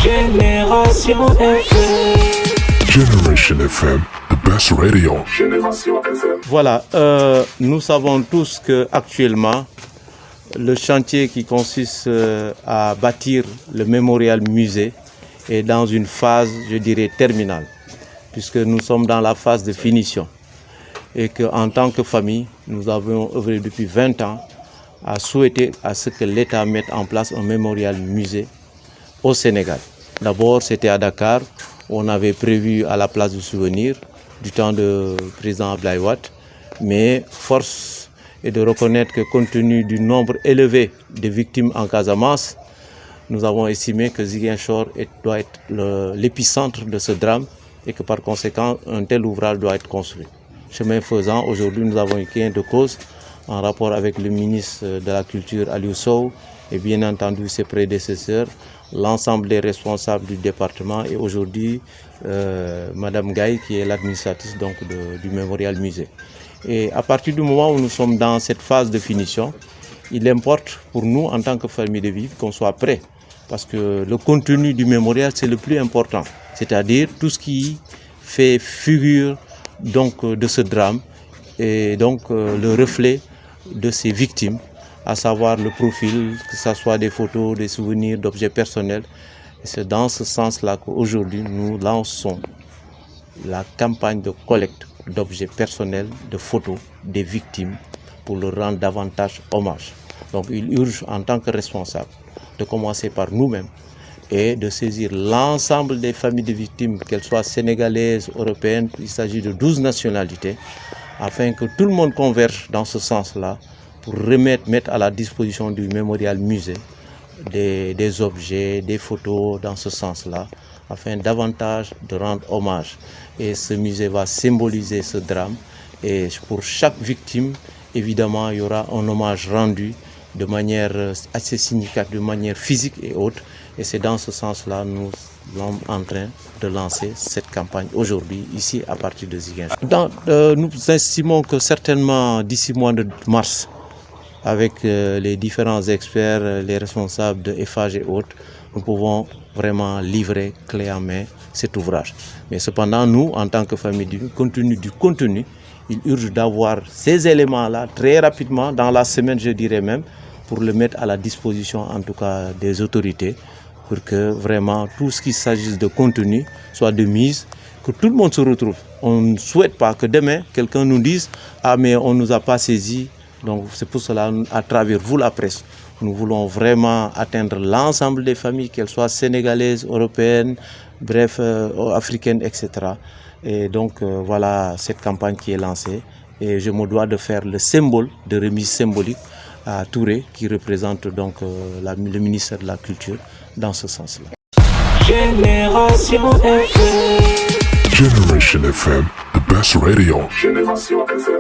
Génération FM. Generation FM, the best radio. Génération FM. Voilà, nous savons tous qu'actuellement, le chantier qui consiste à bâtir le mémorial musée est dans une phase, je dirais, terminale, puisque nous sommes dans la phase de finition. Et qu'en tant que famille, nous avons œuvré depuis 20 ans à souhaiter à ce que l'État mette en place un mémorial musée au Sénégal. D'abord, c'était à Dakar, où on avait prévu à la place du souvenir du temps du président Abdoulaye Wade, mais force est de reconnaître que compte tenu du nombre élevé de victimes en Casamance, nous avons estimé que Ziguinchor doit être l'épicentre de ce drame et que par conséquent, un tel ouvrage doit être construit. Chemin faisant, aujourd'hui, nous avons eu gain de cause en rapport avec le ministre de la Culture, Aliou Sow, et bien entendu ses prédécesseurs, l'ensemble des responsables du département et aujourd'hui Madame Gaye qui est l'administratrice donc du mémorial musée. Et à partir du moment où nous sommes dans cette phase de finition, il importe pour nous en tant que famille de vivre qu'on soit prêts parce que le contenu du mémorial c'est le plus important, c'est-à-dire tout ce qui fait figure donc de ce drame et donc le reflet de ces victimes, à savoir le profil, que ce soit des photos, des souvenirs, d'objets personnels. Et c'est dans ce sens-là qu'aujourd'hui, nous lançons la campagne de collecte d'objets personnels, de photos des victimes pour leur rendre davantage hommage. Donc il urge en tant que responsable de commencer par nous-mêmes et de saisir l'ensemble des familles de victimes, qu'elles soient sénégalaises, européennes, il s'agit de 12 nationalités, afin que tout le monde converge dans ce sens-là pour mettre à la disposition du mémorial musée des objets, des photos dans ce sens-là, afin davantage de rendre hommage. Et ce musée va symboliser ce drame. Et pour chaque victime, évidemment, il y aura un hommage rendu de manière assez significative, de manière physique et autre. Et c'est dans ce sens-là que nous sommes en train de lancer cette campagne aujourd'hui, ici à partir de Ziguinchor. Nous estimons que certainement d'ici mois de mars, avec les différents experts, les responsables de EFAGE et autres, nous pouvons vraiment livrer clé en main cet ouvrage. Mais cependant, nous, en tant que famille, compte tenu du contenu, il urge d'avoir ces éléments-là très rapidement, dans la semaine, je dirais même, pour le mettre à la disposition, en tout cas, des autorités, pour que vraiment tout ce qui s'agisse de contenu soit de mise, que tout le monde se retrouve. On ne souhaite pas que demain, quelqu'un nous dise « Ah, mais on ne nous a pas saisis ». Donc c'est pour cela, à travers vous, la presse, nous voulons vraiment atteindre l'ensemble des familles, qu'elles soient sénégalaises, européennes, bref, africaines, etc. Et donc voilà cette campagne qui est lancée. Et je me dois de faire le symbole de remise symbolique à Touré, qui représente donc le ministère de la Culture, dans ce sens-là. Génération FM. Generation FM, the best radio. Génération FM.